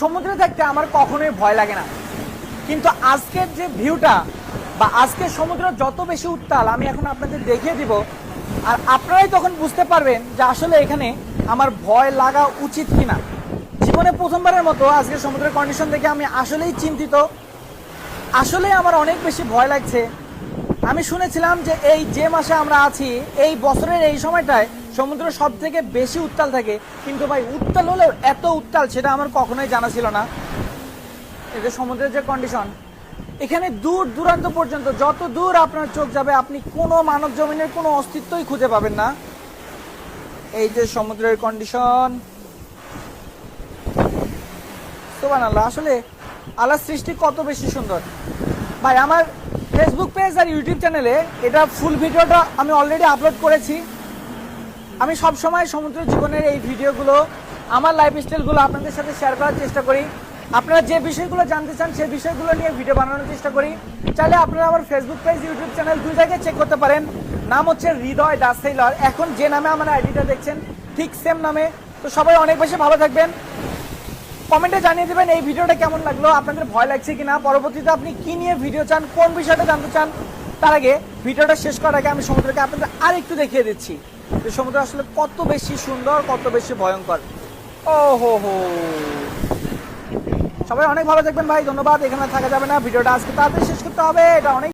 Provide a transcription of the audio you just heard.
সমুদ্রে থাকতে আমার কখনোই ভয় লাগে না, কিন্তু আজকের যে ভিউটা বা আজকের সমুদ্র যত বেশি উত্তাল আমি এখন আপনাদের দেখিয়ে দিব, আর আপনারাই তখন বুঝতে পারবেন যে আসলে এখানে আমার ভয় লাগা উচিত কিনা। জীবনে প্রথমবারের মতো আজকের সমুদ্রের কন্ডিশন দেখে আমি আসলেই চিন্তিত, আসলেই আমার অনেক বেশি ভয় লাগছে। আমি শুনেছিলাম যে এই যে মাসে আমরা আছি এই বছরের এই সময়টায় সমুদ্র সব থেকে বেশি উত্তাল থাকে, কিন্তু ভাই উত্তাল হলেও এত উত্তাল সেটা আমার কখনোই জানা ছিল না। এই যে সমুদ্রের যে কন্ডিশন, এখানে দূর দূরান্ত পর্যন্ত যত দূর আপনার চোখ যাবে আপনি কোনো মানব জমিনের কোনো অস্তিত্বই খুঁজে পাবেন না। এই যে সমুদ্রের কন্ডিশন, সুবহানাল্লাহ, আসলে আল্লাহর সৃষ্টি কত বেশি সুন্দর। ভাই আমার ফেসবুক পেজ আর ইউটিউব চ্যানেলে এটা ফুল ভিডিওটা আমি অলরেডি আপলোড করেছি। আমি সব সময় সমুদ্র জীবনের এই ভিডিওগুলো, আমার লাইফস্টাইলগুলো আপনাদের সাথে শেয়ার করার চেষ্টা করি। আপনারা যে বিষয়গুলো জানতে চান সেই বিষয়গুলো নিয়ে ভিডিও বানানোর চেষ্টা করি। চাইলে আপনারা আমার ফেসবুক পেজ ইউটিউব চ্যানেল দুই জায়গায় চেক করতে পারেন। নাম হচ্ছে হৃদয় দা সেলর। এখন যে নামে আমার আইডিটা দেখছেন ঠিক সেম নামে। তো সবাই অনেক বেশি ভালো থাকবেন। কমেন্টে জানিয়ে দেবেন এই ভিডিওটা কেমন লাগলো, আপনাদের ভয় লাগছে কিনা, পরবর্তীতে আপনি কি নিয়ে ভিডিও চান, কোন বিষয়টা জানতে চান। তার আগে ভিডিওটা শেষ করার আগে আমি সমুদ্রকে আপনাদের আর একটু দেখিয়ে দিচ্ছি যে সমুদ্র আসলে কত বেশি সুন্দর, কত বেশি ভয়ঙ্কর। ও হো হো, সবাই অনেক ভালো থাকবেন ভাই, ধন্যবাদ। এখানে থাকা যাবে না, ভিডিওটা আজকে তাড়াতাড়ি শেষ করতে হবে, এটা অনেক